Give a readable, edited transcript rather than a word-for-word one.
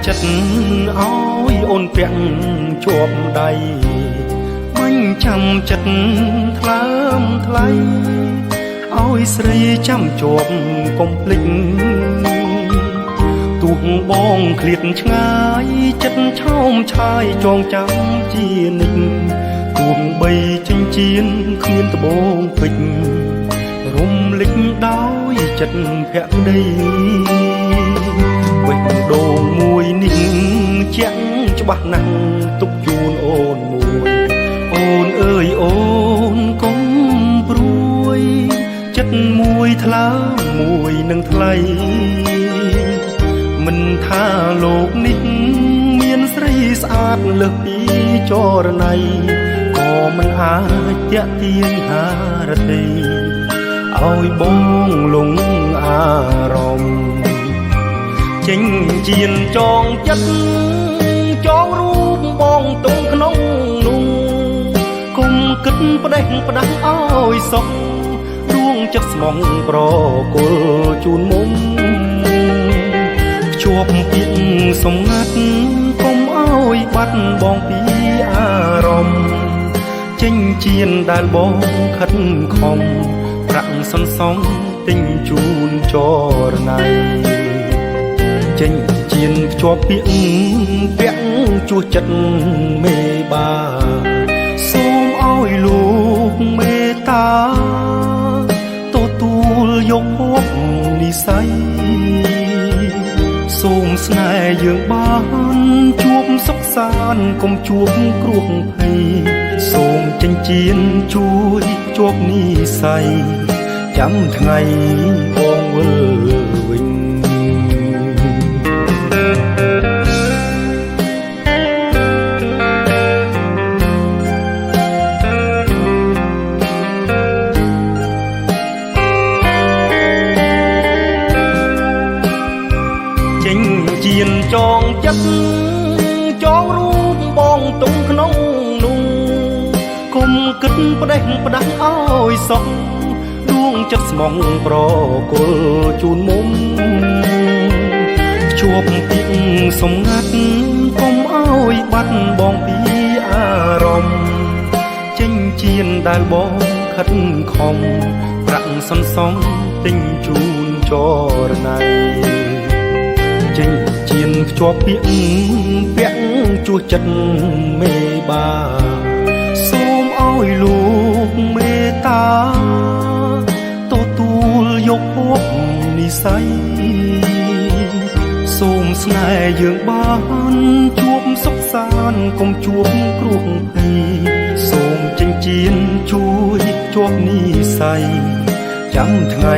ចិត្តឲ្យអូនពាក់ជាប់ដៃមិនចាំចិត្តថ្លើមថ្លៃឲ្យស្រីចាំជាប់កុំភ្លេចទូកបងឃ្លាតឆ្ងាយចិត្តឆោមឆាយចងចាំជានិច្ចទូកបីចិញ្ចៀនគ្មានត្បូងពេជ្ររំលេចដោយចិត្តភក្តីបេះដូងមួយនេះជាក់ច្បាស់ណាស់ទុកជូនអូនមួយអូនអើយអូនកុំព្រួយចិត្តមួយថ្លើមមួយនឹងថ្លៃមិនថាលោកនេះមានស្រីស្អាតលើសពីចរណៃក៏មិនអាចទាក់ទាញហារតីឲ្យបងលងអារម្មណ៍ចេញជៀនចងចិត្តចងរូបបងទុំក្នុងនោះគុំគិតផ្ដេសផ្ដាស់ឲ្យសុខរួងចិត្តស្មងប្រគល់ជូនមុំជាប់ពីសំងាត់គុំឲ្យបាត់បងពីអារម្មណ៍ចេញជៀនដែលបងខិតខំប្រាក់សន្សំទិញជូនចរណៃចេញជៀនភ្ជាប់ពាក្យពាក់ជួសចិត្តមេបាសូមឲ្យលោកមេត្តាទទួលយកភពនិស័យសូមស្នេហ៍យើងបានជួបសុខសាន្តកុំជួបគ្រោះភ័យសូមចិញ្ចៀនជួយជាប់និស័យចាំថ្ងៃបងវិលវិញចេញជៀនចងចិត្តចងរូបបងទុំក្នុងនោះគុំគិតផ្ដេសផ្ដាស់ឲ្យសុខដួងចិត្តស្មងប្រគល់ជូនមុំជួបពីសំងាត់គុំឲ្យបាត់បងពីអារម្មណ៍ចេញជៀនដែលបងខិតខំប្រាក់សន្សំទិញជូនចរណៃចេញជៀនភ្ជាប់ពាក្យពាក់ជួសចិត្តមេបាសូមឲ្យលោកមេត្តាទទួលយកភពនិស័យសូមស្នេហ៍យើងបានជួបសុខសាន្តកុំជួបគ្រោះភ័យសូមចិញ្ចៀនជួយជាប់និស័យចាំថ្ងៃ